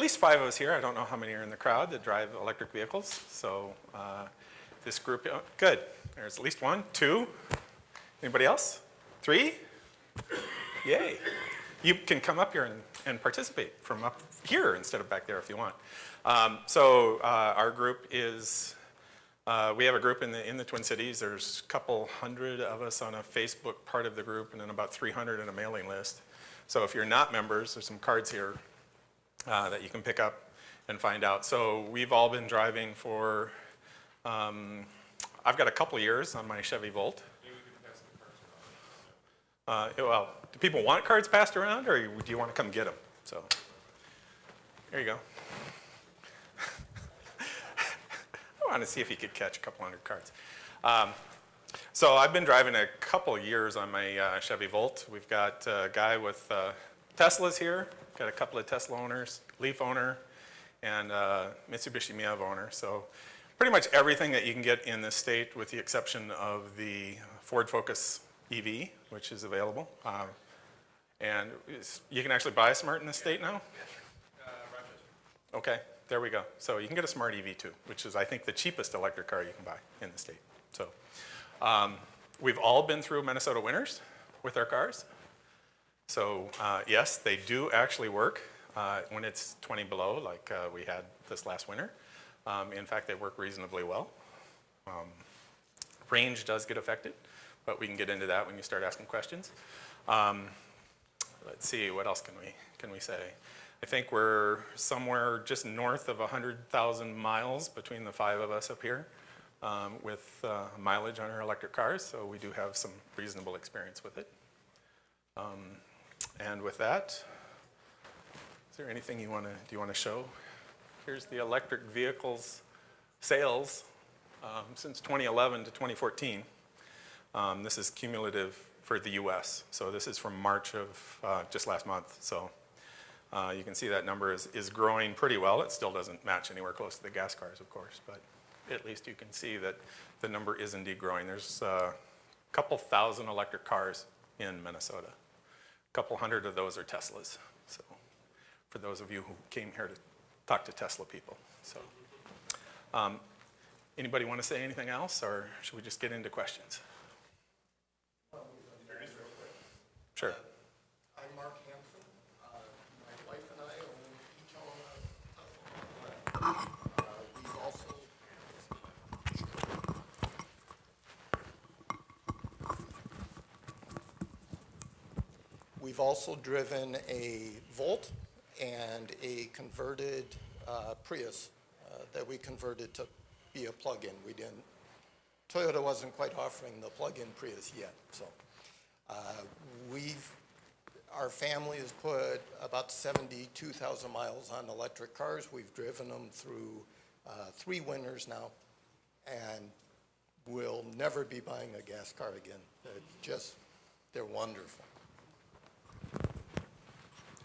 least 5 of us here. I don't know how many are in the crowd that drive electric vehicles. So this group, good. There's at least 1, 2. Anybody else? 3? Yay. You can come up here and participate from up here instead of back there if you want. Our group is, we have a group in the Twin Cities. There's a couple hundred of us on a Facebook part of the group, and then about 300 in a mailing list. So if you're not members, there's some cards here that you can pick up and find out. So we've all been driving for, I've got a couple years on my Chevy Volt. Well, do people want cards passed around, or do you want to come get them? So, there you go. I want to see if you could catch a couple hundred cards. So I've been driving a couple years on my Chevy Volt. We've got a guy with Teslas here. Got a couple of Tesla owners, Leaf owner, and Mitsubishi Miev owner. So pretty much everything that you can get in this state, with the exception of the Ford Focus EV, which is available. And you can actually buy a Smart in this state now? Okay, there we go. So you can get a Smart EV too, which is, I think, the cheapest electric car you can buy in the state. So we've all been through Minnesota winters with our cars. So yes, they do actually work when it's 20 below, like we had this last winter. In fact, they work reasonably well. Range does get affected, but we can get into that when you start asking questions. Let's see, what else can we say? I think we're somewhere just north of 100,000 miles between the 5 of us up here with mileage on our electric cars, so we do have some reasonable experience with it. And with that, is there anything do you want to show? Here's the electric vehicles sales since 2011 to 2014. This is cumulative for the US. So this is from March of just last month. So you can see that number is growing pretty well. It still doesn't match anywhere close to the gas cars, of course, but at least you can see that the number is indeed growing. There's a couple thousand electric cars in Minnesota. A couple hundred of those are Teslas. So for those of you who came here to talk to Tesla people. So anybody want to say anything else, or should we just get into questions? Sure. I'm Mark Hanson. My wife and I each own a Tesla. We've also driven a Volt and a converted Prius that we converted to be a plug-in. Toyota wasn't quite offering the plug-in Prius yet, so. Our family has put about 72,000 miles on electric cars. We've driven them through 3 winters now, and we'll never be buying a gas car again. They're wonderful.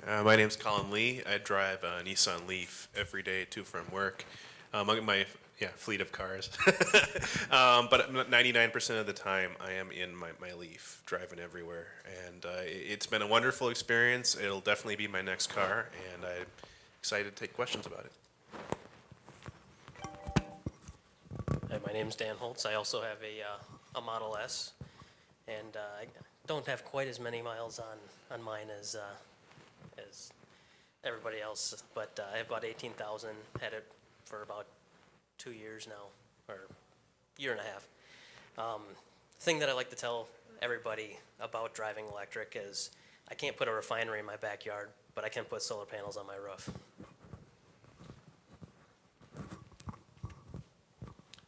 My name's Colin Lee. I drive a Nissan Leaf every day to from work. My fleet of cars. But 99% of the time I am in my Leaf, driving everywhere. And it's been a wonderful experience. It'll definitely be my next car, and I'm excited to take questions about it. Hi, my name's Dan Holtz. I also have a Model S, and I don't have quite as many miles on mine as everybody else, but I have about 18,000, had it for about 2 years now, or year and a half. Thing that I like to tell everybody about driving electric is I can't put a refinery in my backyard, but I can put solar panels on my roof.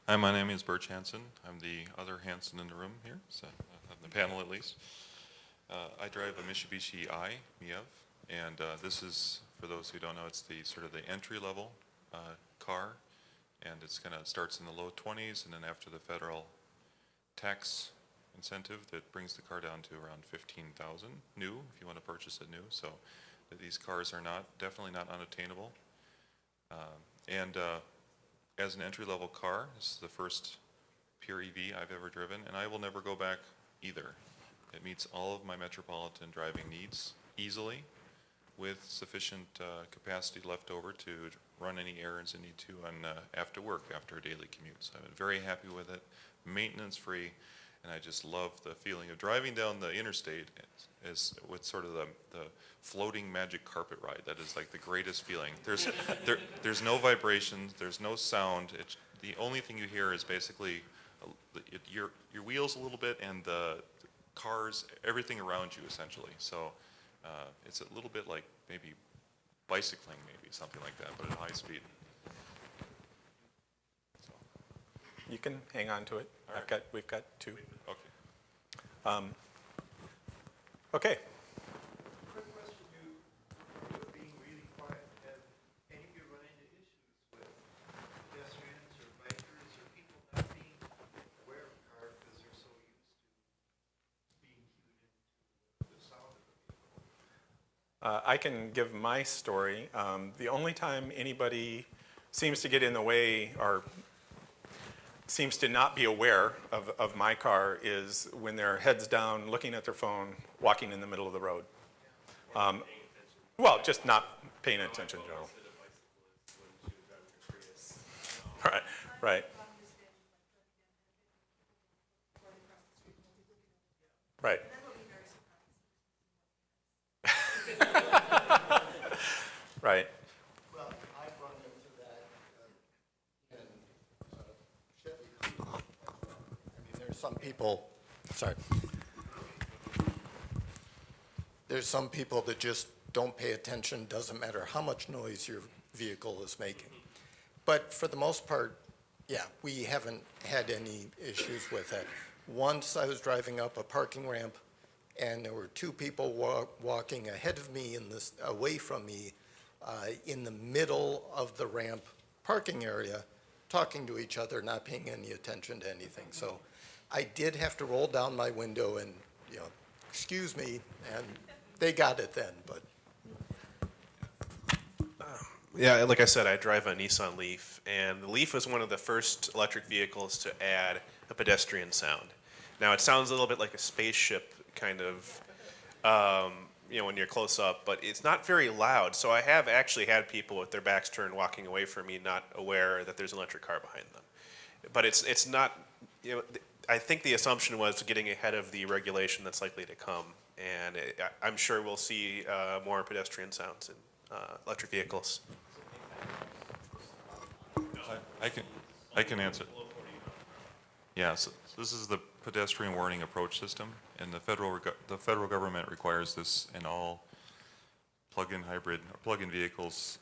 Hi, my name is Birch Hanson. I'm the other Hansen in the room here, so on the panel at least. I drive a Mitsubishi Miev, and this is, for those who don't know, it's the sort of the entry-level car, and it's kind of starts in the low 20s, and then after the federal tax incentive, that brings the car down to around 15,000 new, if you want to purchase it new. So these cars are definitely not unattainable. As an entry-level car, this is the first pure EV I've ever driven, and I will never go back either. It meets all of my metropolitan driving needs easily. with sufficient capacity left over to run any errands I need to on after work, after a daily commute. So I'm very happy with it, maintenance free, and I just love the feeling of driving down the interstate as with sort of the floating magic carpet ride. That is like the greatest feeling. There's no vibrations, there's no sound. It's, the only thing you hear is basically your wheels a little bit and the cars, everything around you essentially. So it's a little bit like maybe bicycling, maybe something like that, but at high speed. So, You can hang on to it. We've got two. okay. Okay. Quick question, you being really quiet, have any of you run into issues with pedestrians or bikers or people not being aware of the car because they're so used to being cued into the sound of the vehicle? I can give my story. The only time anybody seems to get in the way or seems to not be aware of my car is when they're heads down, looking at their phone, walking in the middle of the road. Well, just not paying attention, Joe. Right, right. Right. Right. Well, I've run into that in Chevy Cruze. I mean, there's some people, sorry. There's some people that just don't pay attention, doesn't matter how much noise your vehicle is making. But for the most part, yeah, we haven't had any issues with it. Once I was driving up a parking ramp, and there were two people walking ahead of me and away from me in the middle of the ramp parking area, talking to each other, not paying any attention to anything. So I did have to roll down my window and, excuse me, and they got it then, but. Yeah, like I said, I drive a Nissan Leaf, and the Leaf was one of the first electric vehicles to add a pedestrian sound. Now, it sounds a little bit like a spaceship kind of, when you're close up, but it's not very loud. So I have actually had people with their backs turned walking away from me, not aware that there's an electric car behind them. But it's not, I think the assumption was getting ahead of the regulation that's likely to come, and I'm sure we'll see more pedestrian sounds in electric vehicles. I can answer. Yeah, so this is the pedestrian warning approach system, and the federal government requires this in all plug-in hybrid or plug-in vehicles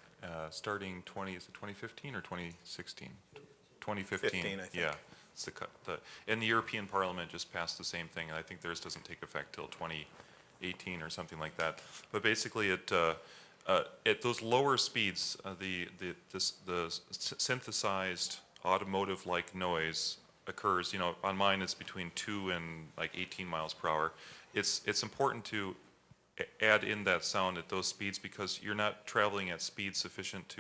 starting 2015 or 2016? 2015. 15, I think. Yeah, it's and the European Parliament just passed the same thing, and I think theirs doesn't take effect till 2018 or something like that. But basically, at those lower speeds, the synthesized automotive-like noise occurs. On mine it's between 2 and like 18 miles per hour. It's important to add in that sound at those speeds because you're not traveling at speed sufficient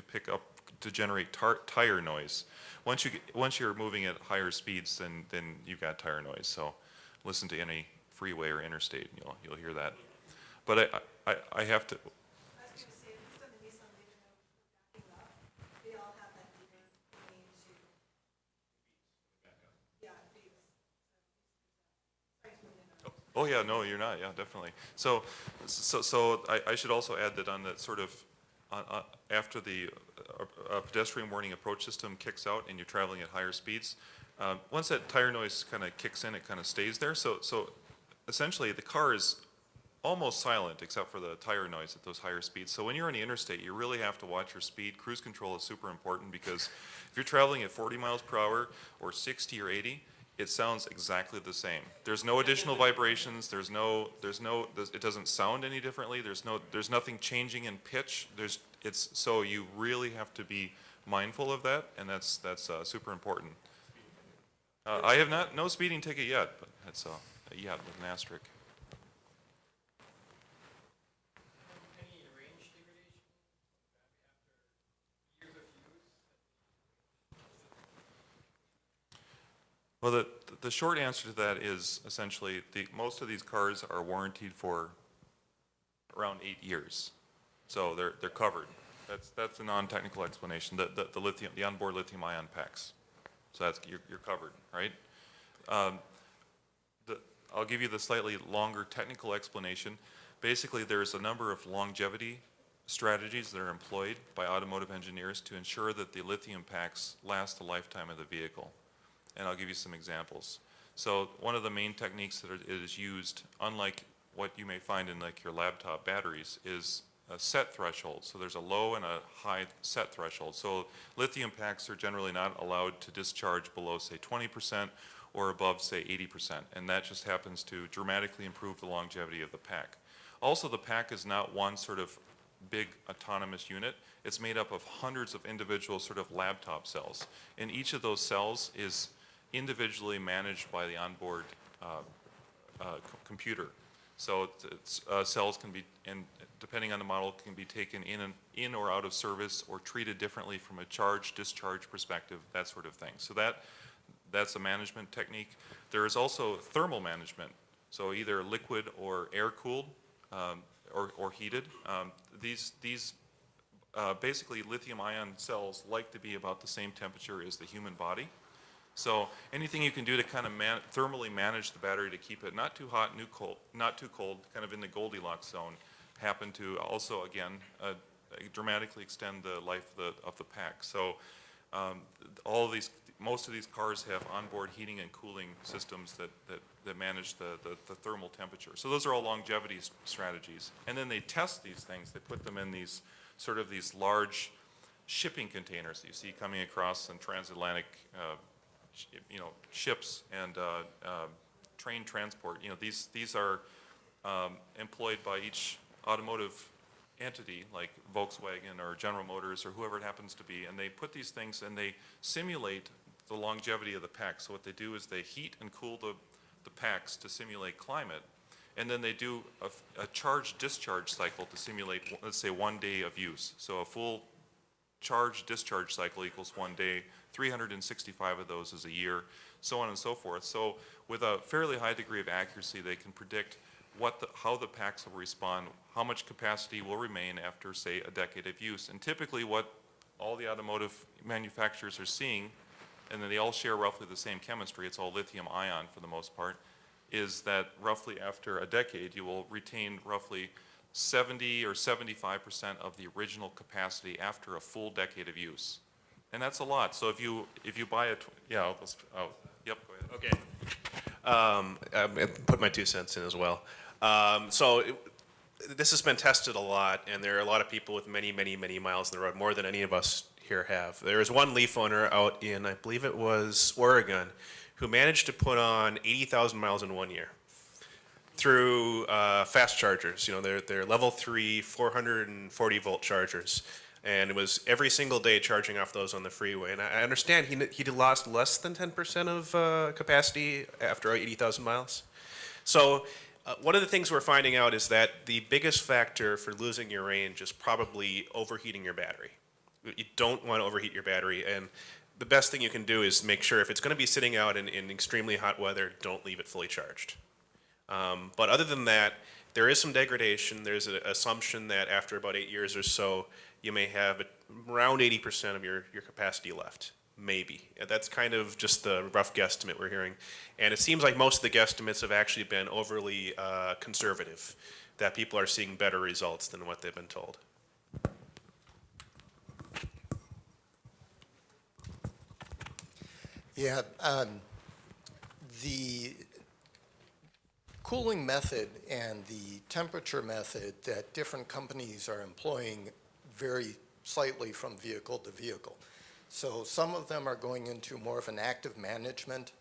to generate tire noise. Once you're moving at higher speeds, then you've got tire noise. So listen to any freeway or interstate, and you'll hear that. But I have to. Oh yeah, no, you're not. Yeah, definitely. So I should also add that on that sort of after the pedestrian warning approach system kicks out and you're traveling at higher speeds, once that tire noise kind of kicks in, it kind of stays there. So essentially, the car is almost silent except for the tire noise at those higher speeds. So when you're on the interstate, you really have to watch your speed. Cruise control is super important because if you're traveling at 40 miles per hour or 60 or 80. It sounds exactly the same. There's no additional vibrations. It doesn't sound any differently. There's nothing changing in pitch. So you really have to be mindful of that, and that's super important. I have no speeding ticket yet, but that's a yet with an asterisk. Any range degradation after years of use? Well, the short answer to that is essentially most of these cars are warranted for around 8 years. So they're covered. That's a non-technical explanation. The onboard lithium-ion packs. So you're covered, right? I'll give you the slightly longer technical explanation. Basically, there's a number of longevity strategies that are employed by automotive engineers to ensure that the lithium packs last the lifetime of the vehicle. And I'll give you some examples. So one of the main techniques that is used, unlike what you may find in like your laptop batteries, is a set threshold. So there's a low and a high set threshold. So lithium packs are generally not allowed to discharge below, say, 20% or above, say, 80%. And that just happens to dramatically improve the longevity of the pack. Also, the pack is not one sort of big autonomous unit. It's made up of hundreds of individual sort of laptop cells. And each of those cells is individually managed by the onboard computer. So cells can be, and depending on the model, can be taken in or out of service or treated differently from a charge-discharge perspective, that sort of thing. So that's a management technique. There is also thermal management, so either liquid or air-cooled or heated. These basically lithium-ion cells like to be about the same temperature as the human body. So anything you can do to kind of thermally manage the battery to keep it not too hot, not too cold, kind of in the Goldilocks zone, happen to also, again, dramatically extend the life of the pack. So most of these cars have onboard heating and cooling systems that manage the thermal temperature. So those are all longevity strategies. And then they test these things. They put them in these sort of these large shipping containers that you see coming across in transatlantic ships and train transport. These are employed by each automotive entity like Volkswagen or General Motors or whoever it happens to be, and they put these things and they simulate the longevity of the pack. So what they do is they heat and cool the packs to simulate climate, and then they do a charge-discharge cycle to simulate, let's say, 1 day of use. So a full charge-discharge cycle equals 1 day, 365 of those is a year, so on and so forth. So with a fairly high degree of accuracy, they can predict how the packs will respond, how much capacity will remain after, say, a decade of use. And typically what all the automotive manufacturers are seeing, and then they all share roughly the same chemistry, it's all lithium ion for the most part, is that roughly after a decade you will retain roughly 70 or 75% of the original capacity after a full decade of use. And that's a lot. So if you buy a, yep, go ahead. Okay. I put my 2 cents in as well. This has been tested a lot, and there are a lot of people with many, many, many miles on the road, more than any of us here have. There was one Leaf owner out in, I believe it was Oregon, who managed to put on 80,000 miles in 1 year through fast chargers. They're level 3, 440 volt chargers. And it was every single day charging off those on the freeway. And I understand he lost less than 10% of capacity after 80,000 miles. So one of the things we're finding out is that the biggest factor for losing your range is probably overheating your battery. You don't want to overheat your battery. And the best thing you can do is make sure if it's going to be sitting out in extremely hot weather, don't leave it fully charged. But other than that, there is some degradation. There's an assumption that after about 8 years or so, you may have around 80% of your capacity left, maybe. That's kind of just the rough guesstimate we're hearing. And it seems like most of the guesstimates have actually been overly conservative, that people are seeing better results than what they've been told. Yeah, the cooling method and the temperature method that different companies are employing vary slightly from vehicle to vehicle. So some of them are going into more of an active management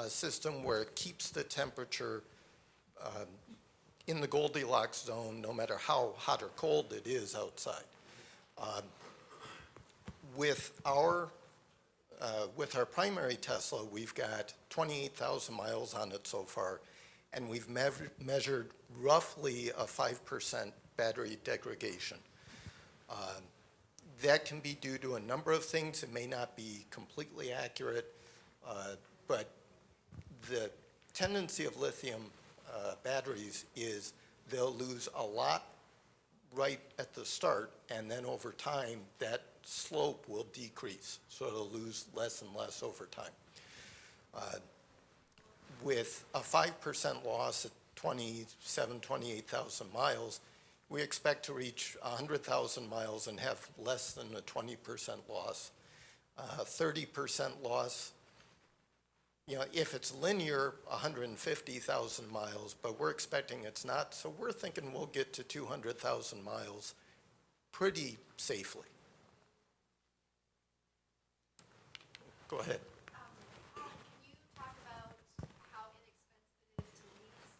system where it keeps the temperature in the Goldilocks zone no matter how hot or cold it is outside. With our primary Tesla, we've got 28,000 miles on it so far, and we've measured roughly a 5% battery degradation. That can be due to a number of things. It may not be completely accurate, but the tendency of lithium batteries is they'll lose a lot right at the start, and then over time, that slope will decrease. So it'll lose less and less over time. With a 5% loss at 28,000 miles, we expect to reach 100,000 miles and have less than a 20% loss. 30% loss, you know, if it's linear, 150,000 miles, but we're expecting it's not, so we're thinking we'll get to 200,000 miles pretty safely. Go ahead. Can you talk about how inexpensive it is to lease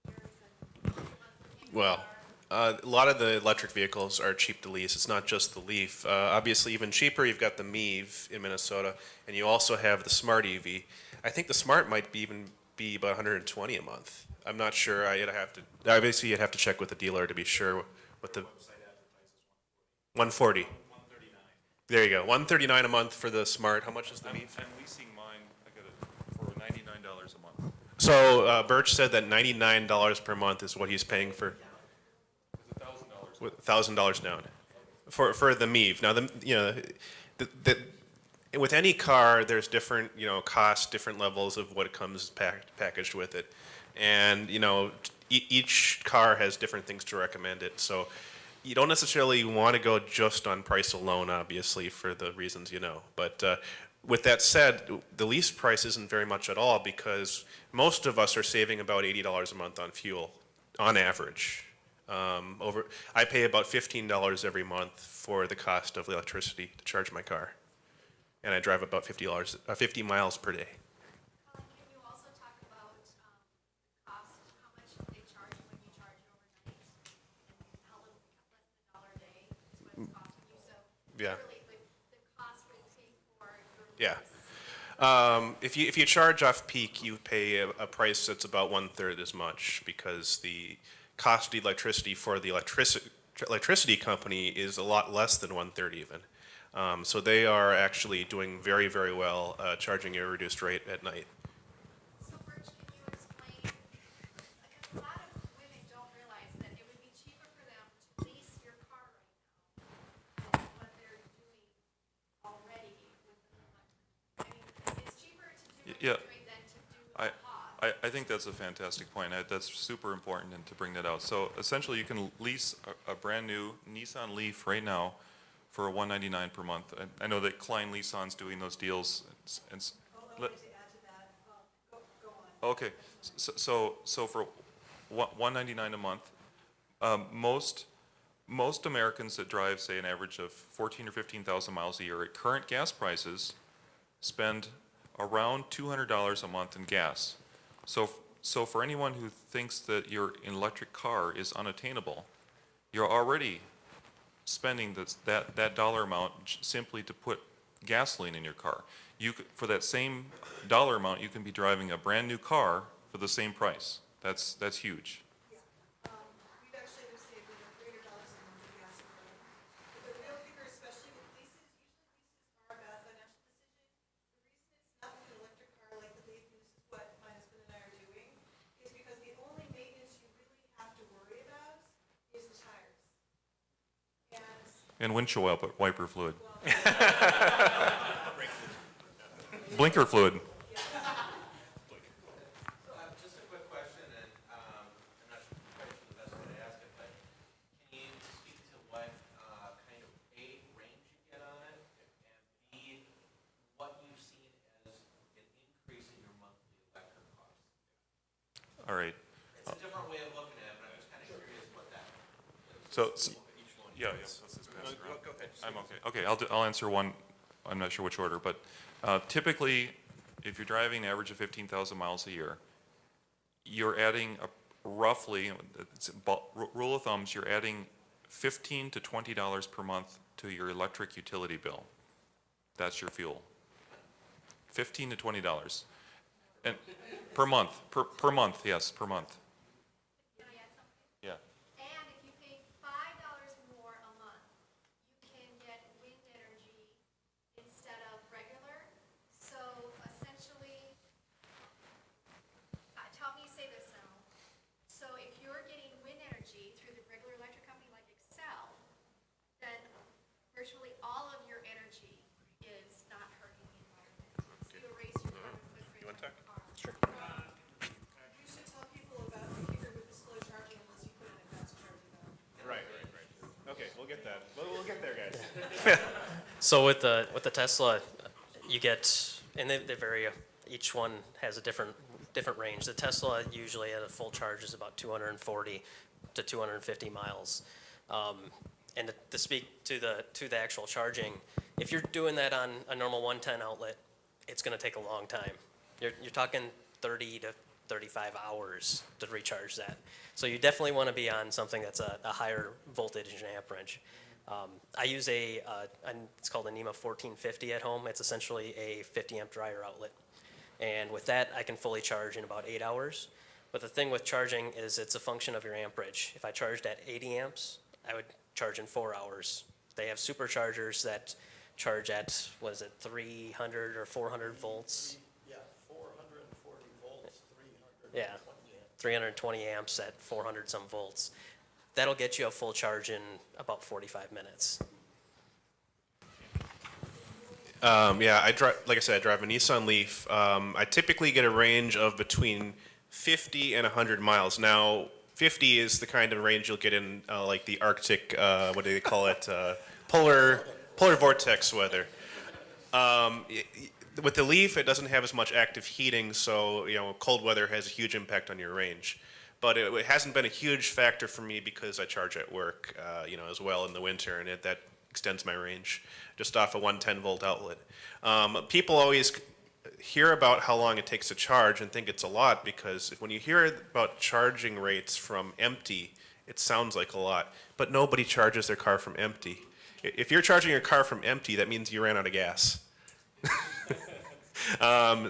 the Nissan Leaf for years and Well, a lot of the electric vehicles are cheap to lease. It's not just the Leaf. Obviously, even cheaper, you've got the Miev in Minnesota, and you also have the Smart EV. I think the Smart might be about 120 a month. I'm not sure. Obviously, you'd have to check with the dealer to be sure what the 140. There you go. 139 a month for the Smart. How much is the Miev? I'm leasing mine, I got it for $99 a month. So Birch said that $99 per month is what he's paying for. It's $1,000. With $1,000 down for the Miev. Now, with any car, there's different costs, different levels of what comes packaged with it, and each car has different things to recommend it. So you don't necessarily want to go just on price alone, obviously, for the reasons you know. But with that said, the lease price isn't very much at all because most of us are saving about $80 a month on fuel, on average. I pay about $15 every month for the cost of electricity to charge my car, and I drive about 50 miles per day. Colin, can you also talk about cost, how much they charge when you charge it overnight? And how little, less than $1 a day is what it's costing you? So Yeah. really, the cost will pay for your Yeah. lease. If you charge off peak, you pay a price that's about 1/3 as much because the cost of electricity for the electricity company is a lot less than 1/3 even. So they are actually doing very, very well charging you a reduced rate at night. So Birch, can you explain, because a lot of women don't realize that it would be cheaper for them to lease your car right now than what they're doing already with an electric. I mean, it's cheaper to do what Yeah. you're doing than to do the cost. I think that's a fantastic point. That's super important and to bring that out. So essentially, you can lease a brand new Nissan Leaf right now for $199 per month. I know that Klein Nissan's doing those deals. I wanted to add to that. Well, go on. Okay, so for $199 a month, most Americans that drive, say, an average of 14 or 15,000 miles a year at current gas prices spend around $200 a month in gas. So for anyone who thinks that your electric car is unattainable, you're already spending that dollar amount simply to put gasoline in your car. For that same dollar amount, you can be driving a brand new car for the same price. That's huge. Yeah. We've actually been saving $300 a month in gas and oil. But the real kicker, especially with leases, usually leases are a bad financial decision. The reason it's not with an electric car like the Leaf, and this is what my husband and I are doing, is because the only maintenance you really have to worry about is the tires. And windshield wiper fluid. Blinker fluid. Just a quick question, and I'm not quite sure the best way to ask it, but can you speak to what kind of A, range you get on it, and B, what you've seen as an increase in your monthly electric costs? All right. It's a different way of looking at it, but I'm just kind of curious what that Yeah, let's just pass it around. I'm okay. Okay, I'll answer one. I'm not sure which order, but typically, if you're driving an average of 15,000 miles a year, you're adding roughly, rule of thumbs, you're adding $15 to $20 per month to your electric utility bill. That's your fuel. $15 to $20, and per month. Per month, yes, per month. Can I add something? Yeah. And if you pay $5 more a month, you can get wind energy instead of regular. So essentially, help me say this now. So if you're getting wind energy through the regular electric Sure. You should tell people about the kicker with the slow charging unless you put in a fast charging though. Right. Okay, we'll get that. We'll get there, guys. So with the Tesla, you get, and they vary. Each one has a different range. The Tesla usually at a full charge is about 240 to 250 miles. And to speak to the actual charging, if you're doing that on a normal 110 outlet, it's going to take a long time. You're talking 30 to 35 hours to recharge that. So you definitely want to be on something that's a higher voltage and amperage. I use it's called a NEMA 1450 at home. It's essentially a 50 amp dryer outlet. And with that, I can fully charge in about 8 hours. But the thing with charging is it's a function of your amperage. If I charged at 80 amps, I would charge in 4 hours. They have superchargers that charge at, 300 or 400 volts? Yeah, 440 volts, 320 Yeah, 320 amps at 400 some volts. That'll get you a full charge in about 45 minutes. Yeah, like I said, I drive a Nissan Leaf. I typically get a range of between 50 and 100 miles. Now, 50 is the kind of range you'll get in like the Arctic, what do they call it, polar vortex weather. With the Leaf, it doesn't have as much active heating, so cold weather has a huge impact on your range. But it hasn't been a huge factor for me because I charge at work, as well in the winter, and that extends my range just off a 110 volt outlet. People always hear about how long it takes to charge and think it's a lot because when you hear about charging rates from empty, it sounds like a lot, but nobody charges their car from empty. If you're charging your car from empty, that means you ran out of gas.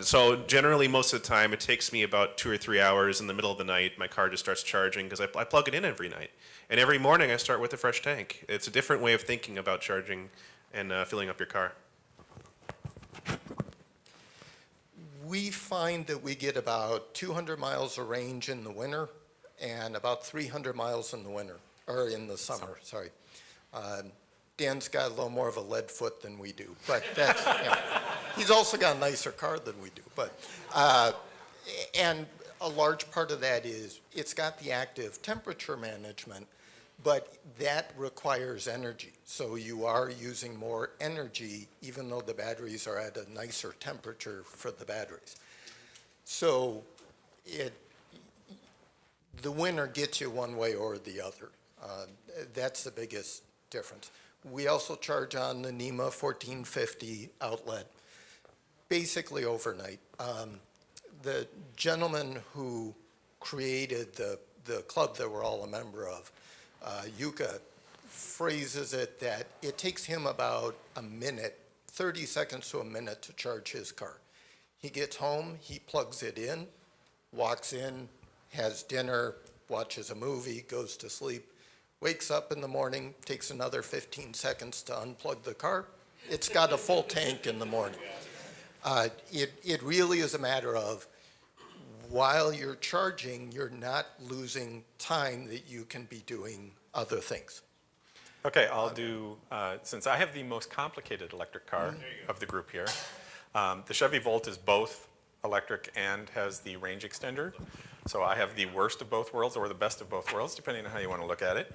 So generally most of the time it takes me about 2 or 3 hours in the middle of the night. My car just starts charging because I plug it in every night. And every morning I start with a fresh tank. It's a different way of thinking about charging and filling up your car. We find that we get about 200 miles of range in the winter and about 300 miles in the winter, or in the summer, sorry. Dan's got a little more of a lead foot than we do, but that's, he's also got a nicer car than we do. But, and a large part of that is it's got the active temperature management, but that requires energy. So you are using more energy even though the batteries are at a nicer temperature for the batteries. So the winter gets you one way or the other. That's the biggest difference. We also charge on the NEMA 1450 outlet, basically overnight. The gentleman who created the club that we're all a member of, Yuka, phrases it that it takes him about a minute, 30 seconds to a minute to charge his car. He gets home, he plugs it in, walks in, has dinner, watches a movie, goes to sleep, wakes up in the morning, takes another 15 seconds to unplug the car. It's got a full tank in the morning. It really is a matter of while you're charging, you're not losing time that you can be doing other things. Okay, I'll do, since I have the most complicated electric car of the group here, the Chevy Volt is both electric and has the range extender. So I have the worst of both worlds or the best of both worlds, depending on how you want to look at it.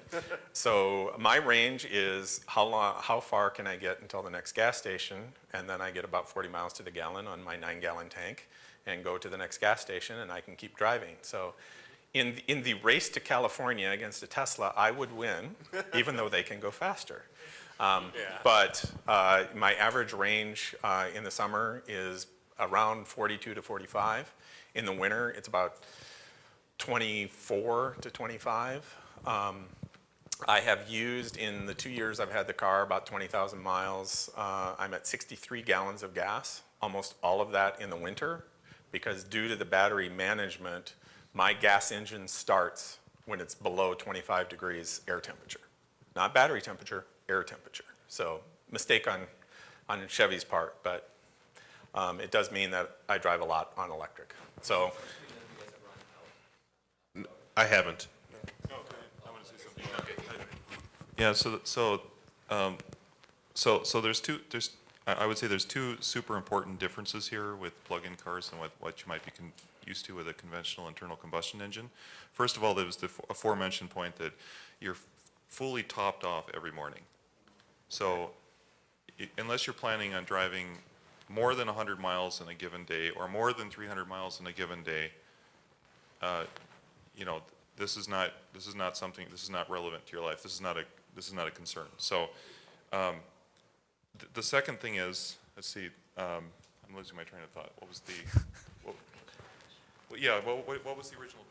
So my range is how far can I get until the next gas station, and then I get about 40 miles to the gallon on my 9-gallon tank and go to the next gas station and I can keep driving. So in the race to California against a Tesla, I would win, even though they can go faster. But my average range in the summer is around 42 to 45. In the winter, it's about 24 to 25. I have used, in the 2 years I've had the car, about 20,000 miles. I'm at 63 gallons of gas, almost all of that in the winter, because due to the battery management, my gas engine starts when it's below 25 degrees air temperature. Not battery temperature, air temperature. So mistake on Chevy's part, but it does mean that I drive a lot on electric. So I haven't. Yeah, so there's I would say there's two super important differences here with plug-in cars and what you might be used to with a conventional internal combustion engine. First of all, there was the aforementioned point that you're fully topped off every morning. So unless you're planning on driving more than 100 miles in a given day or more than 300 miles in a given day, you know, this is not relevant to your life. This is not a concern. So the second thing is, let's see, I'm losing my train of thought. What was the, what was the original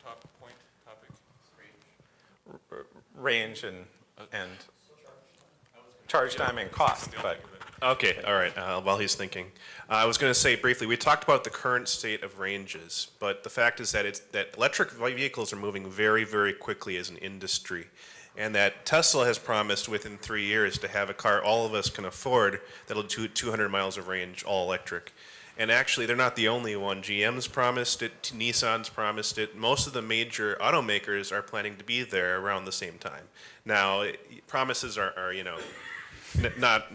topic? Range and charge time and cost, but Okay, all right, while he's thinking. I was going to say briefly, we talked about the current state of ranges, but the fact is that electric vehicles are moving very, very quickly as an industry. And that Tesla has promised within 3 years to have a car all of us can afford that'll do 200 miles of range, all electric. And actually, they're not the only one. GM's promised it, Nissan's promised it. Most of the major automakers are planning to be there around the same time. Now, promises are you know, not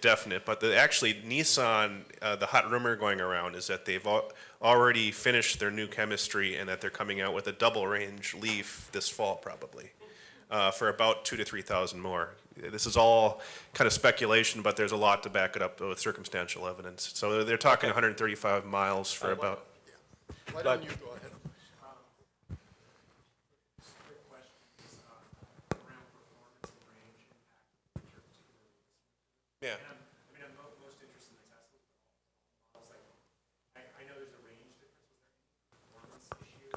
definite, but actually Nissan, the hot rumor going around is that they've already finished their new chemistry and that they're coming out with a double range Leaf this fall probably. For about 2,000 to 3,000 more. This is all kind of speculation, but there's a lot to back it up with circumstantial evidence. So they're talking 135 miles for about. Why don't you go ahead? Yeah. I'm most interested in the Tesla models. Like, I know there's a range difference. Was there any performance issue?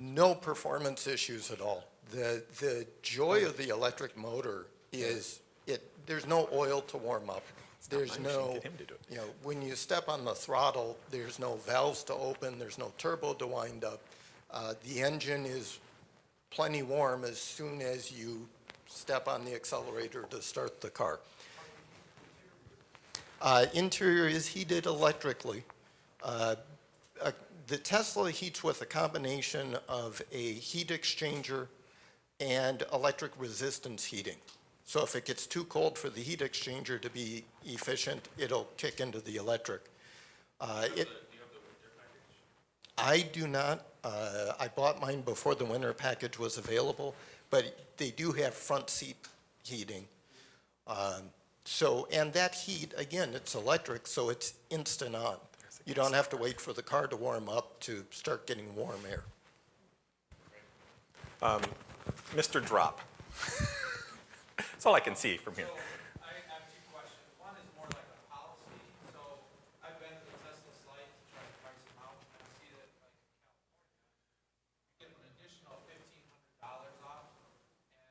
No performance issues at all. The joy of the electric motor is there's no oil to warm up. There's no, you know, when you step on the throttle, there's no valves to open, there's no turbo to wind up. The engine is plenty warm as soon as you step on the accelerator to start the car. Interior is heated electrically. The Tesla heats with a combination of a heat exchanger and electric resistance heating. So if it gets too cold for the heat exchanger to be efficient, it'll kick into the electric. I do not. I bought mine before the winter package was available, but they do have front seat heating. And that heat, again, it's electric, so it's instant on. You don't have to wait for the car to warm up to start getting warm air. Mr. Drop. That's all I can see from here. So I have two questions. One is more like a policy. So I've been to the Tesla site to try to price them out, and I see that like in California, you get an additional $1,500 off.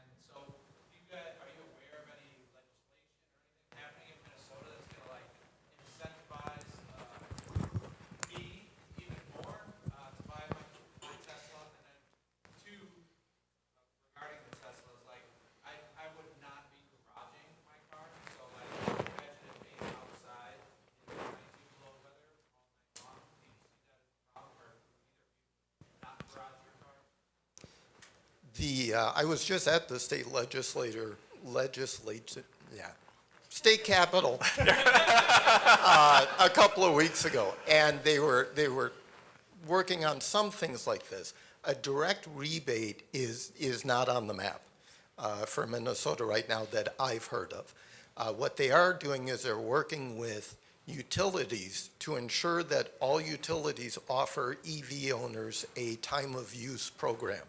And so are you aware of any legislation or anything happening in Minnesota that's going to like incentivize me even more to buy my Tesla? And then two, regarding the Teslas, like I would not be garaging my car, so like imagine it being outside in 92 below weather all night long. Do you see that as a problem, or either not garage your car? I was just at the state capitol a couple of weeks ago, and they were working on some things like this. A direct rebate is not on the map for Minnesota right now that I've heard of. What they are doing is they're working with utilities to ensure that all utilities offer EV owners a time of use program.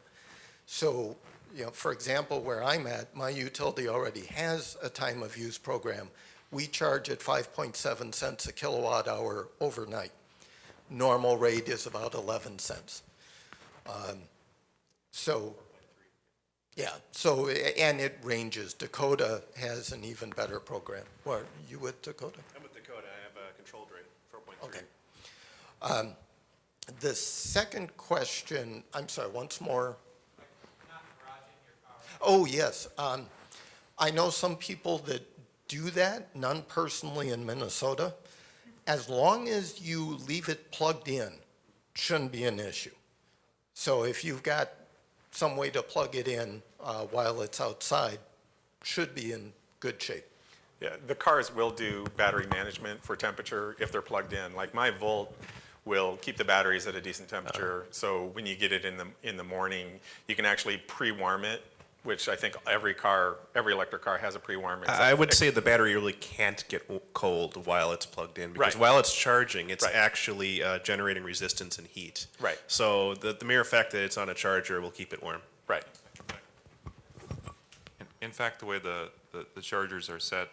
So, you know, for example, where I'm at, my utility already has a time of use program. We charge at 5.7 cents a kilowatt hour overnight. Normal rate is about 11 cents. And it ranges. Dakota has an even better program. Are you with Dakota? I'm with Dakota. I have a controlled rate, 4.3. Okay. The second question, I'm sorry, once more. Not garaging your car. Oh, yes. I know some people that do that, none personally in Minnesota. As long as you leave it plugged in, shouldn't be an issue. So if you've got some way to plug it in while it's outside, should be in good shape. Yeah, the cars will do battery management for temperature if they're plugged in. Like my Volt will keep the batteries at a decent temperature. So when you get it in the morning, you can actually pre-warm it, which I think every electric car has a pre-warm. I would say the battery really can't get cold while it's plugged in because Right. while it's charging, it's Right. actually generating resistance and heat. Right. So the mere fact that it's on a charger will keep it warm. Right. In fact, the way the chargers are set,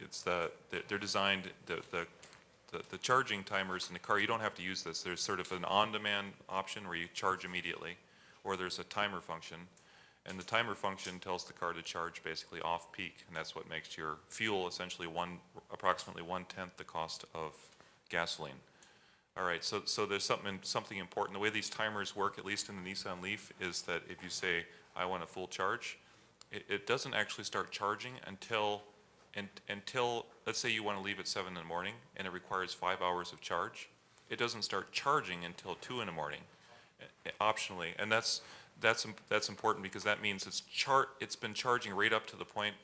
it's they're designed, the charging timers in the car, you don't have to use this. There's sort of an on-demand option where you charge immediately, or there's a timer function. And the timer function tells the car to charge basically off-peak, and that's what makes your fuel essentially approximately 1/10 the cost of gasoline. All right, so there's something important. The way these timers work, at least in the Nissan Leaf, is that if you say, I want a full charge, it doesn't actually start charging until, let's say you want to leave at 7 in the morning, and it requires 5 hours of charge. It doesn't start charging until 2 in the morning, optionally, and that's important because that means it's been charging right up to the point,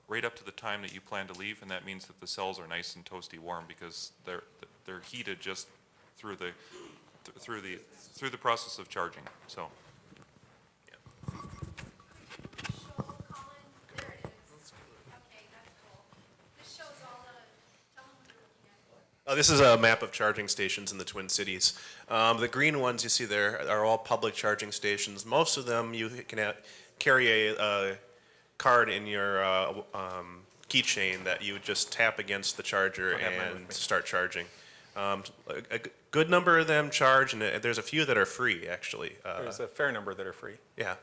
right up to the time that you plan to leave, and that means that the cells are nice and toasty warm because they're heated just through the process of charging. So. Show, Colin, there it is. Okay, that's cool. This shows all the, tell them what you're looking at. This is a map of charging stations in the Twin Cities. The green ones you see there are all public charging stations. Most of them you can carry a card in your keychain that you would just tap against the charger I have mine with and me. start charging. A good number of them charge, and there's a few that are free, actually. There's a fair number that are free. Yeah.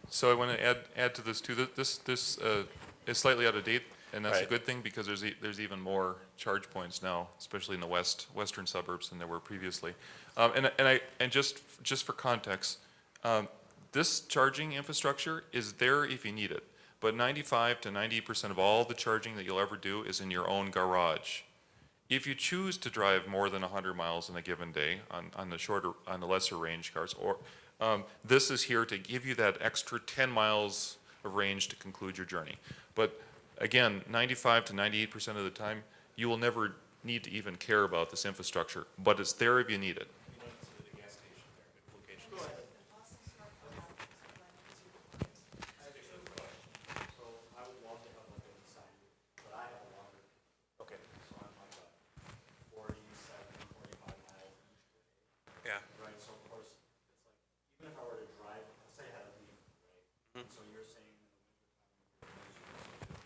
So I want to add to this too. This is slightly out of date, and that's a Right. good thing because there's even more charge points now, especially in the western suburbs than there were previously. And just for context, this charging infrastructure is there if you need it. But 95 to 90% of all the charging that you'll ever do is in your own garage. If you choose to drive more than 100 miles in a given day on the lesser range cars, or this is here to give you that extra 10 miles of range to conclude your journey. But again, 95 to 98% of the time, you will never need to even care about this infrastructure, but it's there if you need it. So I would love to have like a design, but I have a longer, Okay. so I'm like a 47, 45 miles each way, Yeah. right? So of course, it's like, even if I were to drive, let's say I had a leaf, right? So you're saying in the winter time,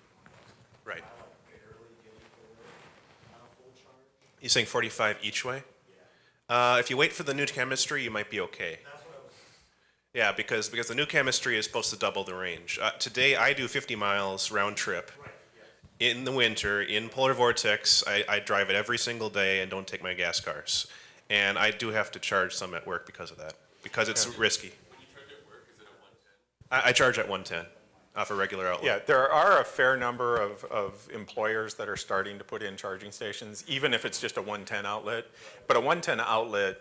Right. I like barely getting to work on a full charge. You're saying 45 each way? If you wait for the new chemistry, you might be okay. That's what I was, Yeah, because the new chemistry is supposed to double the range. Today, I do 50 miles round trip. right, yeah. In the winter, in polar vortex, I drive it every single day and don't take my gas cars. And I do have to charge some at work because of that, because it's risky. When you charge at work, is it a 110? I charge at 110 off a regular outlet. Yeah, there are a fair number of employers that are starting to put in charging stations, even if it's just a 110 outlet. But a 110 outlet,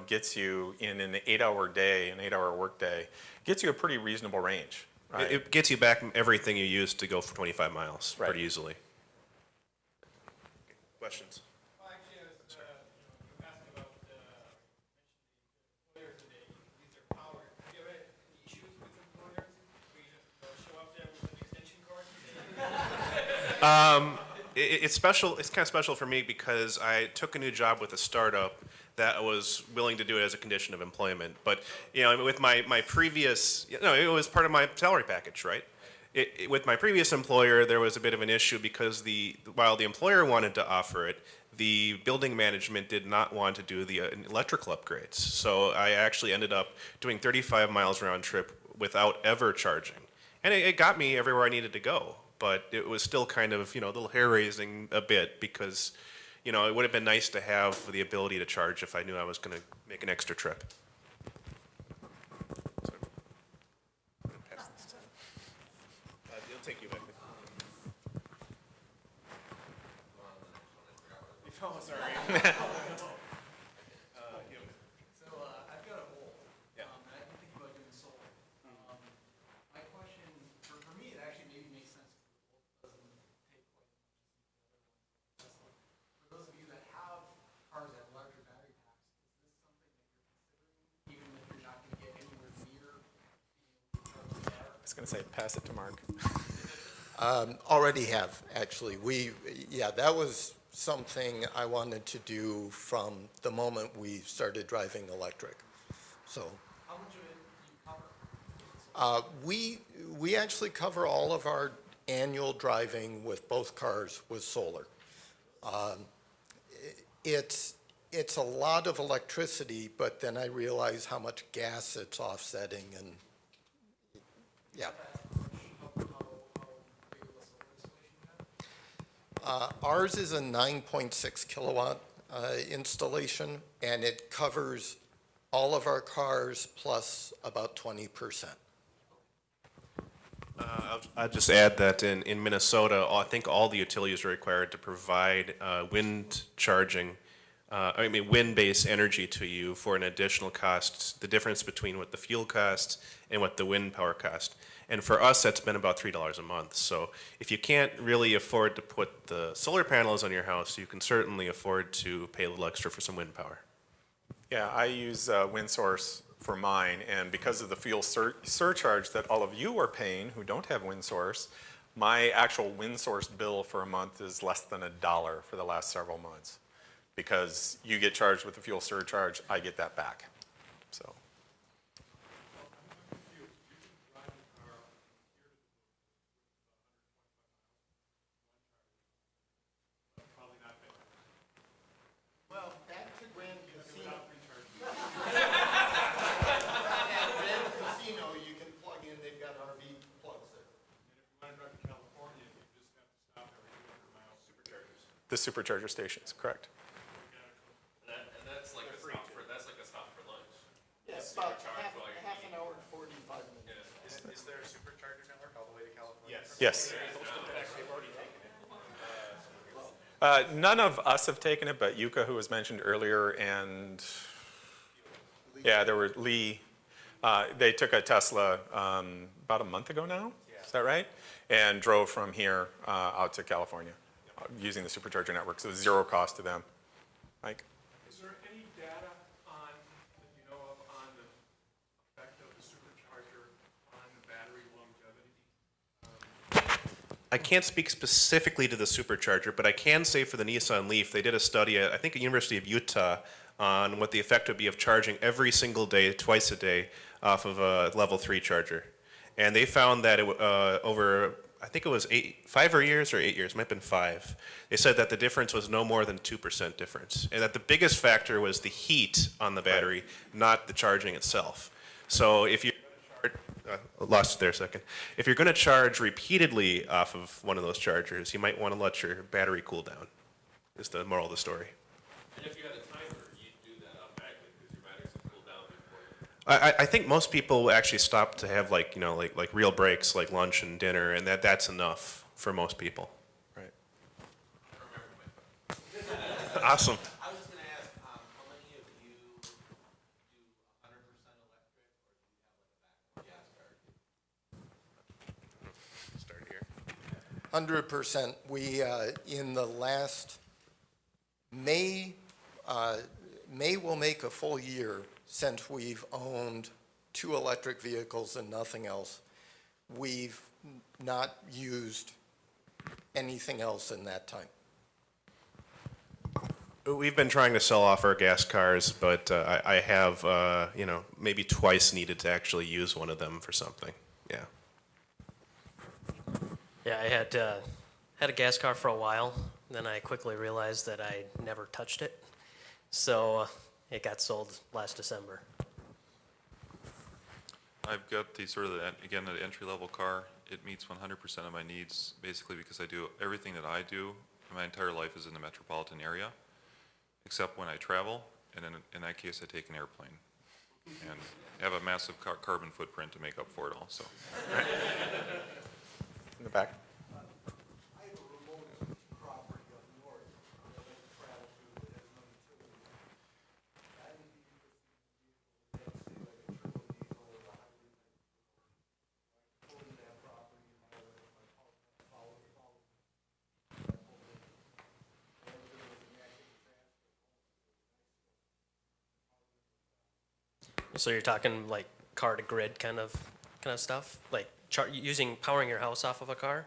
gets you in an 8-hour day, an 8-hour workday, gets you a pretty reasonable range. Right? It gets you back everything you used to go for 25 miles Right. pretty easily. Questions? Well, actually, I was, asking about, mentioned the employers today, use their power. Have you ever had any issues with employers where you just show up there with an extension cord? It's special. It's kind of special for me because I took a new job with a startup that was willing to do it as a condition of employment. But with my previous, it was part of my salary package, right? With my previous employer, there was a bit of an issue because while the employer wanted to offer it, the building management did not want to do the electrical upgrades. So I actually ended up doing 35 miles round trip without ever charging, and it got me everywhere I needed to go. But it was still kind of, a little hair-raising a bit because, it would have been nice to have the ability to charge if I knew I was going to make an extra trip. It'll take you back. Oh, sorry. So, I've got a hole, and I've been thinking about doing solar. going to say, pass it to Mark. Already have, actually. Yeah, that was something I wanted to do from the moment we started driving electric. So How much of it do you cover? we actually cover all of our annual driving with both cars with solar. It's a lot of electricity, but then I realize how much gas it's offsetting, and yeah. How big of a solar installation you have? Ours is a 9.6 kilowatt installation, and it covers all of our cars plus about 20%. I'd just add that in Minnesota, I think all the utilities are required to provide wind charging, wind-based energy to you for an additional cost, the difference between what the fuel costs and what the wind power cost. And for us, that's been about $3 a month. So if you can't really afford to put the solar panels on your house, you can certainly afford to pay a little extra for some wind power. Yeah, I use WindSource for mine, and because of the fuel surcharge that all of you are paying who don't have WindSource, my actual WindSource bill for a month is less than $1 for the last several months. Because you get charged with the fuel surcharge, I get that back. So. Well, back to Grand Casino. Grand Casino, you can plug in, they've got RV plugs there. And if you want to drive to California, you just have to stop every 200 miles superchargers. The supercharger stations, correct. And that's like a stop for lunch. Yeah, about half an hour and 45 minutes. Is there a supercharger network all the way to California? Yes. They've already taken it. None of us have taken it, but Yuka, who was mentioned earlier, and yeah, there were Lee. They took a Tesla about a month ago now. Is that right? And drove from here out to California using the supercharger network. So it was zero cost to them. Mike? Is there any data on, that you know of, on the effect of the supercharger on the battery longevity? I can't speak specifically to the supercharger, but I can say for the Nissan Leaf, they did a study at, I think, at University of Utah on what the effect would be of charging every single day, twice a day, off of a level 3 charger. And they found that over, I think it was 5 years or 8 years, it might have been 5. They said that the difference was no more than 2% difference. And that the biggest factor was the heat on the battery, not the charging itself. So if you lost it there a second. If you're going to charge repeatedly off of one of those chargers, you might want to let your battery cool down, is the moral of the story. And if you had a timer, you'd do that automatically because your batteries would cool down before you. I think most people actually stop to have like real breaks, like lunch and dinner, and that's enough for most people. Right. Awesome. I was going to ask, how many of you do 100% electric, or do you have like a backup gas car? Start here. 100%. We, in the last May will make a full year since we've owned 2 electric vehicles and nothing else. We've not used anything else in that time. We've been trying to sell off our gas cars, but I have, maybe twice needed to actually use one of them for something. Yeah. Yeah, I had a gas car for a while. Then I quickly realized that I never touched it. So it got sold last December. I've got the an entry-level car. It meets 100% of my needs, basically because I do everything that I do. My entire life is in the metropolitan area, except when I travel, and in that case, I take an airplane. And have a massive carbon footprint to make up for it all, so. In the back. I have a remote property up north that I like to travel to that has no utilities. I would be interested in a vehicle that, say, like a turbo diesel or a hybrid type of vehicle. I pull into that property and my follow. So you're talking like car to grid kind of stuff, like powering your house off of a car?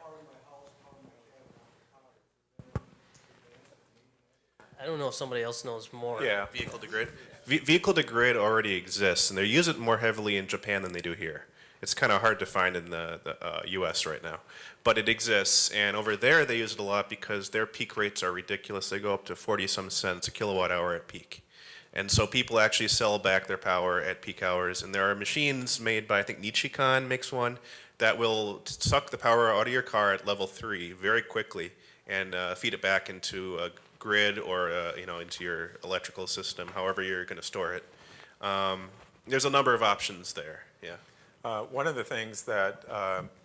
I don't know if somebody else knows more. Yeah. Vehicle to grid. Vehicle to grid already exists, and they use it more heavily in Japan than they do here. It's kind of hard to find in the U.S. right now, but it exists. And over there, they use it a lot because their peak rates are ridiculous. They go up to 40-some cents a kilowatt hour at peak. And so people actually sell back their power at peak hours. And there are machines made by, I think Nichikan makes one, that will suck the power out of your car at level 3 very quickly and feed it back into a grid or into your electrical system, however you're going to store it. There's a number of options there, yeah. One of the things that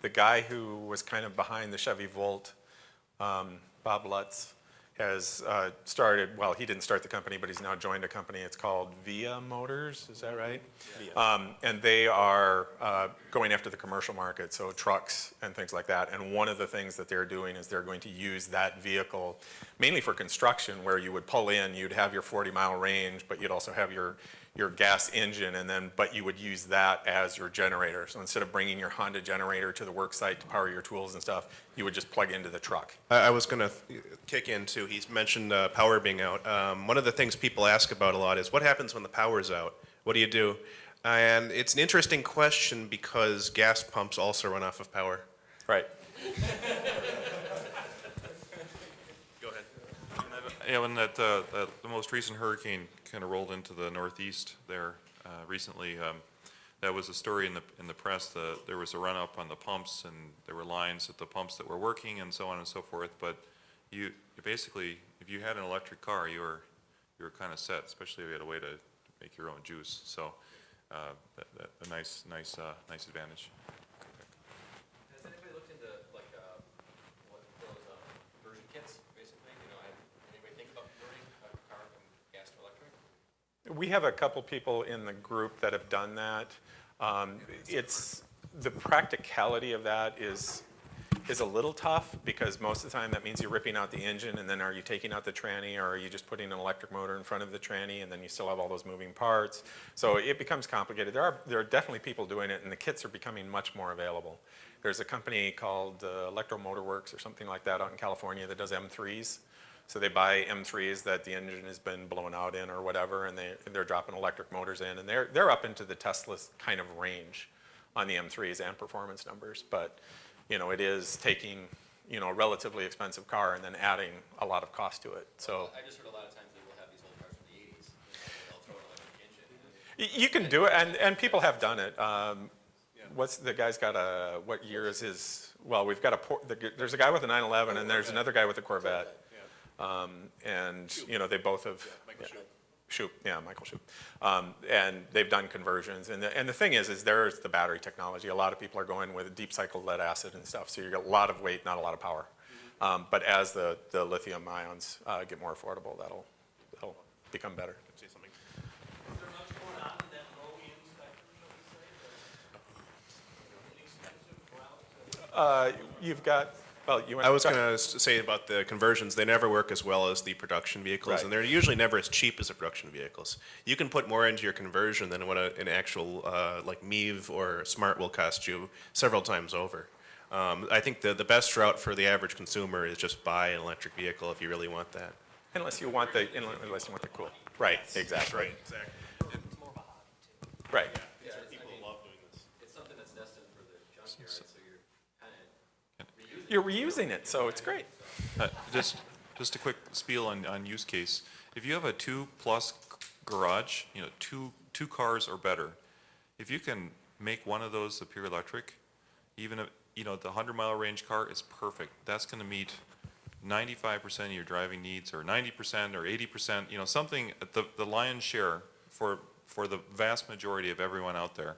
the guy who was kind of behind the Chevy Volt, Bob Lutz, has started, well, he didn't start the company, but he's now joined a company. It's called Via Motors, is that right? And they are going after the commercial market, so trucks and things like that. And one of the things that they're doing is they're going to use that vehicle mainly for construction, where you would pull in, you'd have your 40-mile range, but you'd also have your gas engine, but you would use that as your generator. So instead of bringing your Honda generator to the work site to power your tools and stuff, you would just plug into the truck. I was going to kick in too. He's mentioned power being out. One of the things people ask about a lot is what happens when the power's out? What do you do? And it's an interesting question because gas pumps also run off of power. Right. Go ahead. Yeah, when the most recent hurricane kind of rolled into the northeast there recently, that was a story in the press. There was a run up on the pumps, and there were lines at the pumps that were working, and so on and so forth. But you basically, if you had an electric car, you were kind of set, especially if you had a way to make your own juice. So a nice advantage. Has anybody looked into like what those conversion kits, basically? Anybody think about converting a car from gas to electric? We have a couple people in the group that have done that. It's the practicality of that is a little tough because most of the time that means you're ripping out the engine, and then are you taking out the tranny, or are you just putting an electric motor in front of the tranny, and then you still have all those moving parts. So it becomes complicated. There are definitely people doing it, and the kits are becoming much more available. There's a company called Electro Motor Works or something like that out in California that does M3s. So they buy M3s that the engine has been blown out in or whatever, and they're dropping electric motors in, and they're up into the Tesla kind of range on the M3s and performance numbers. But it is taking a relatively expensive car and then adding a lot of cost to it. So I just heard a lot of times they will have these old cars from the 80s. They'll throw an electric engine. you can do it, and people have done it. What's the guy's got a? What year is his? Well, we've got there's a guy with a 911, and there's another guy with a Corvette. And they both have Michael Shoup, and they've done conversions. And the thing is there's the battery technology. A lot of people are going with deep cycle lead acid and stuff. So you get a lot of weight, not a lot of power. But as the lithium ions get more affordable, that'll become better. Is there much going on in that low-end spectrum, shall we say? You've got. Well, I was going to say about the conversions, they never work as well as the production vehicles, Right. and they're usually never as cheap as the production vehicles. You can put more into your conversion than what an actual like Miev or Smart will cost you several times over. I think the best route for the average consumer is just buy an electric vehicle if you really want that. Unless you want the cool. Right. Exactly. Right. Exactly. It's more of a hobby, too. Right. Yeah, People love doing this. it's something that's destined for the junkyard, so you're kind of reusing You're reusing it, so it's great. Just a quick spiel on use case. If you have a 2+ garage, two cars or better, if you can make one of those a pure electric, even if, the 100-mile range car is perfect. That's going to meet 95% of your driving needs, or 90% or 80%, something at the lion's share for the vast majority of everyone out there.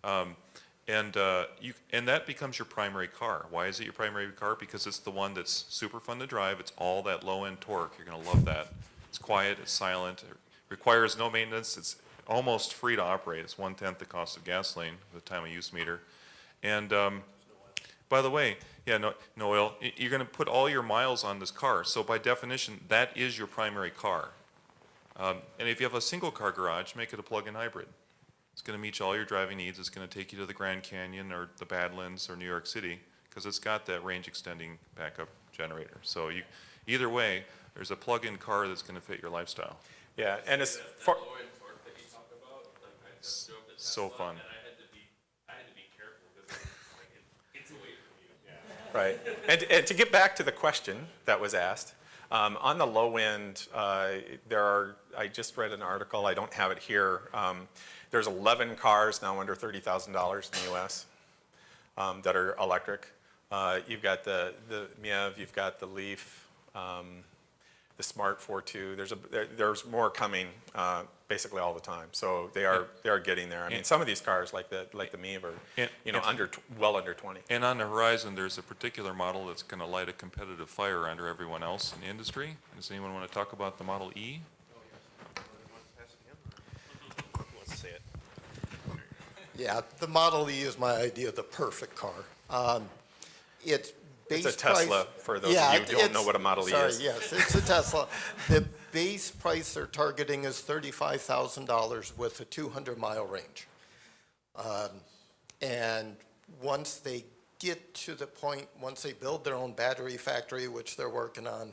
And that becomes your primary car. Why is it your primary car? Because it's the one that's super fun to drive. It's all that low-end torque. You're going to love that. It's quiet. It's silent. It requires no maintenance. It's almost free to operate. It's 1/10 the cost of gasoline with the time of use meter. And by the way, no oil. You're going to put all your miles on this car. So by definition, that is your primary car. And if you have a single-car garage, make it a plug-in hybrid. It's going to meet all your driving needs. It's going to take you to the Grand Canyon or the Badlands or New York City because it's got that range extending backup generator. So either way, there's a plug-in car that's going to fit your lifestyle. Yeah, and as far, So fun. And I had to be careful because like it gets away from you. Yeah. right. And to get back to the question that was asked, on the low end, I just read an article, I don't have it here. There's 11 cars now under $30,000 in the US that are electric. You've got the Miev, you've got the Leaf, the Smart 4.2. There's more coming basically all the time. So they are getting there. I mean, some of these cars like the Miev are well under 20. And on the horizon, there's a particular model that's going to light a competitive fire under everyone else in the industry. Does anyone want to talk about the Model E? Who wants to say it? Yeah, the Model E is my idea of the perfect car. It's base It's a Tesla, price, for those of you who don't know what a Model E is. Sorry, yes, it's a Tesla. The base price they're targeting is $35,000 with a 200-mile range. And once they get to the point, once they build their own battery factory, which they're working on,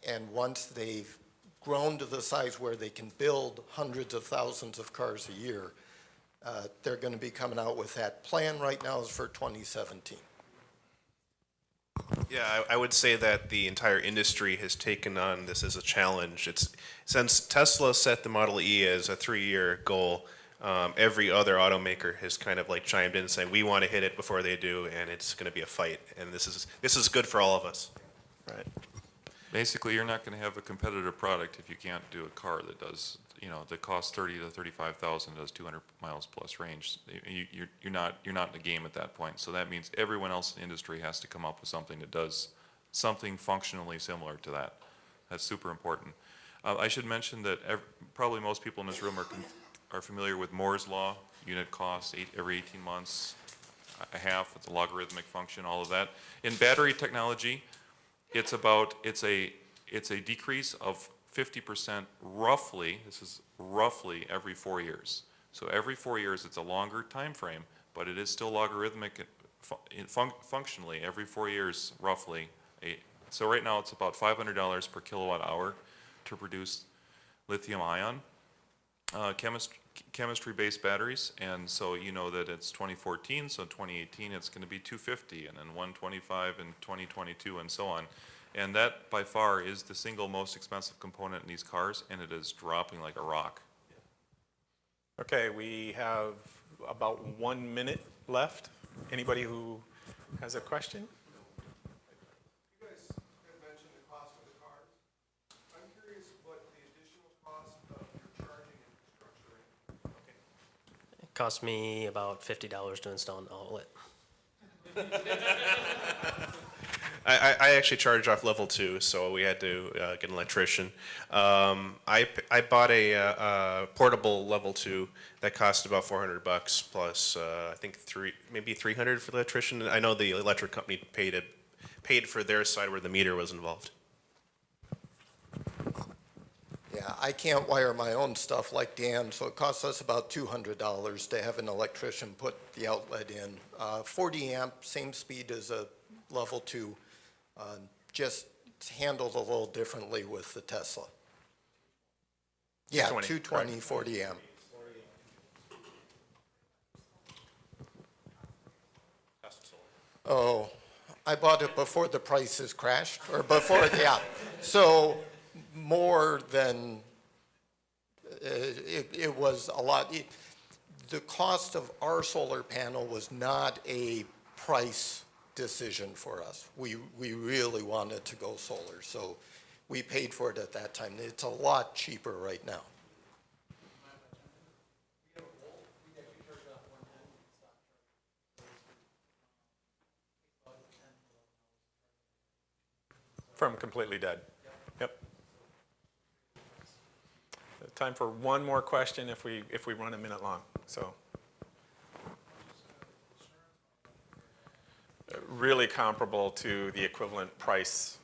and once they've grown to the size where they can build hundreds of thousands of cars a year, they're going to be coming out with that. Plan right now is for 2017. Yeah, I would say that the entire industry has taken on this as a challenge. Since Tesla set the Model E as a 3-year goal, every other automaker has kind of like chimed in saying we want to hit it before they do, and it's going to be a fight. And this is good for all of us. Right. Basically, you're not going to have a competitive product if you can't do a car that does, that costs $30,000 to $35,000, does 200 miles plus range. You're not in the game at that point. So that means everyone else in the industry has to come up with something that does something functionally similar to that. That's super important. I should mention that probably most people in this room are familiar with Moore's law. Unit cost every 18 months, a half. It's a logarithmic function. All of that. In battery technology, it's a decrease of 50% roughly. This is roughly every 4 years. So every 4 years, it's a longer time frame, but it is still logarithmic functionally every 4 years, roughly. So right now, it's about $500 per kilowatt hour to produce lithium ion chemistry-based batteries, and so you know that it's 2014, so 2018 it's going to be $250, and then $125 in 2022, and so on. And that, by far, is the single most expensive component in these cars, and it is dropping like a rock. Okay, we have about 1 minute left. Anybody who has a question? You guys have mentioned the cost of the cars. I'm curious what the additional cost of your charging infrastructure is. It cost me about $50 to install an outlet. I actually charged off level 2, so we had to get an electrician. I bought a portable level 2 that cost about $400 plus I think maybe $300 for the electrician. I know the electric company paid for their side where the meter was involved. Yeah, I can't wire my own stuff like Dan, so it costs us about $200 to have an electrician put the outlet in. 40 amp, same speed as a level 2, just handled a little differently with the Tesla. Yeah, 220, 40 amp. Oh, I bought it before the prices crashed, or before, yeah. So more than, it was a lot. The cost of our solar panel was not a price decision for us. We really wanted to go solar, so we paid for it at that time. It's a lot cheaper right now. From completely dead. Yep. Time for one more question if we run a minute long. So really comparable to the equivalent price.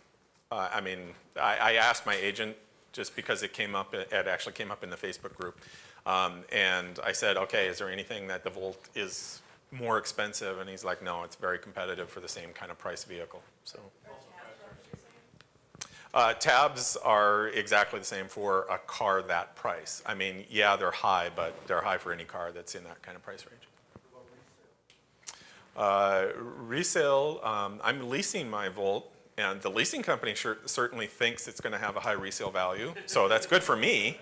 I mean, I asked my agent just because it came up. It actually came up in the Facebook group. And I said, okay, is there anything that the Volt is more expensive? And he's like, no, it's very competitive for the same kind of price vehicle. So. Tabs are exactly the same for a car that price. I mean, yeah, they're high, but they're high for any car that's in that kind of price range. Resale, I'm leasing my Volt, and the leasing company certainly thinks it's going to have a high resale value, so that's good for me.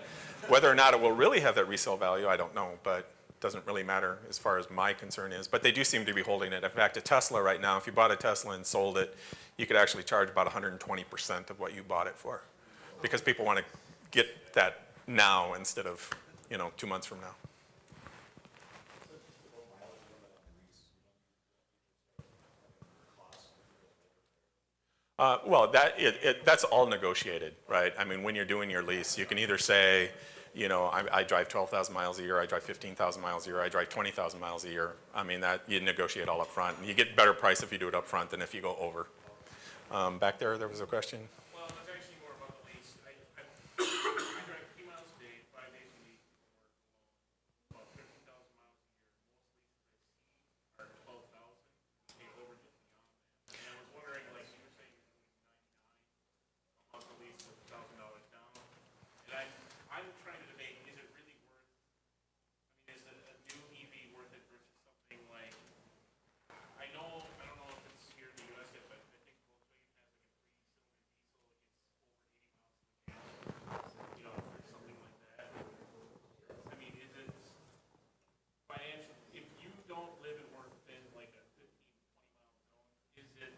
Whether or not it will really have that resale value, I don't know, but it doesn't really matter as far as my concern is. But they do seem to be holding it. In fact, a Tesla right now, if you bought a Tesla and sold it, you could actually charge about 120% of what you bought it for, because people want to get that now instead of, 2 months from now. Well, that's all negotiated, right? I mean, when you're doing your lease, you can either say, I drive 12,000 miles a year, I drive 15,000 miles a year, I drive 20,000 miles a year. I mean, that you negotiate all up front. You get better price if you do it up front than if you go over. Back there was a question. Well, it's actually more about the lease. I drive 50 miles a day, 5 days a week, about 15,000 miles a year. Most leases I see are 12,000, pay over just beyond that. And I was wondering, like you were saying, you're doing 99 a month a lease with $1,000 down. And I'm trying to debate, is it really worth, is a new EV worth it versus something like, I don't know if it's here in the US yet, but I think Volkswagen has like a 3-cylinder diesel, it gets over 80 miles to the gallon, or something like that. I mean, is it financial, if you don't live and work within like a 15, 20 mile zone, is it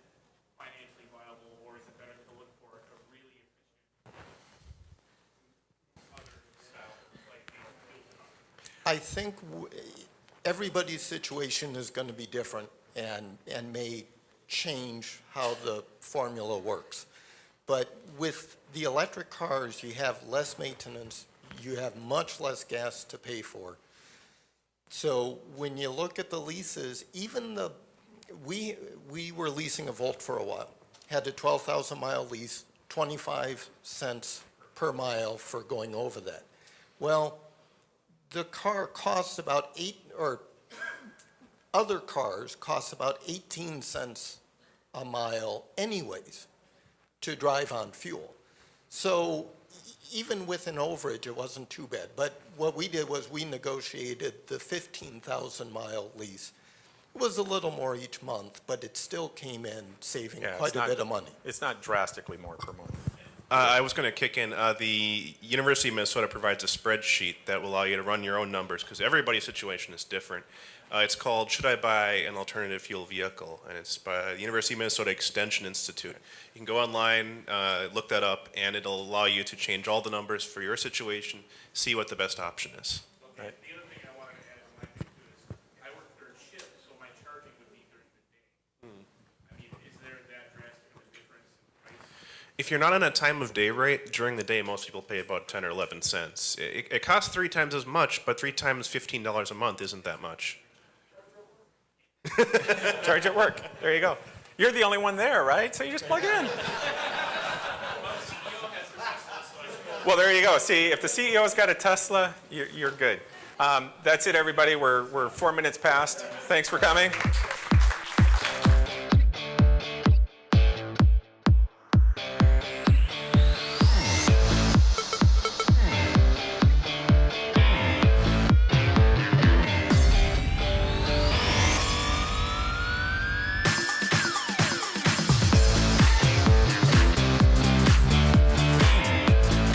financially viable, or is it better to look for a really efficient other style, like fuel car? I think everybody's situation is going to be different and may change how the formula works. But with the electric cars, you have less maintenance, you have much less gas to pay for. So when you look at the leases, we were leasing a Volt for a while, had a 12,000 mile lease, 25 cents per mile for going over that. Well, the car costs about other cars cost about 18 cents a mile anyways to drive on fuel. So even with an overage, it wasn't too bad. But what we did was we negotiated the 15,000 mile lease. It was a little more each month, but it still came in saving quite a bit of money. It's not drastically more per month. I was going to kick in. The University of Minnesota provides a spreadsheet that will allow you to run your own numbers, because everybody's situation is different. It's called Should I Buy an Alternative Fuel Vehicle? And it's by the University of Minnesota Extension Institute. You can go online, look that up, and it'll allow you to change all the numbers for your situation, see what the best option is. Okay. The other thing I wanted to add on my thing too is I work third shift, so my charging would be during the day. I mean, is there that drastic of a difference in price? If you're not on a time of day rate, during the day most people pay about 10 or 11 cents. It costs 3 times as much, but 3 times $15 a month isn't that much. Charge at work. There you go. You're the only one there, right? So you just plug it in. Well, there you go. See, if the CEO's got a Tesla, you're good. That's it, everybody. We're 4 minutes past. Thanks for coming.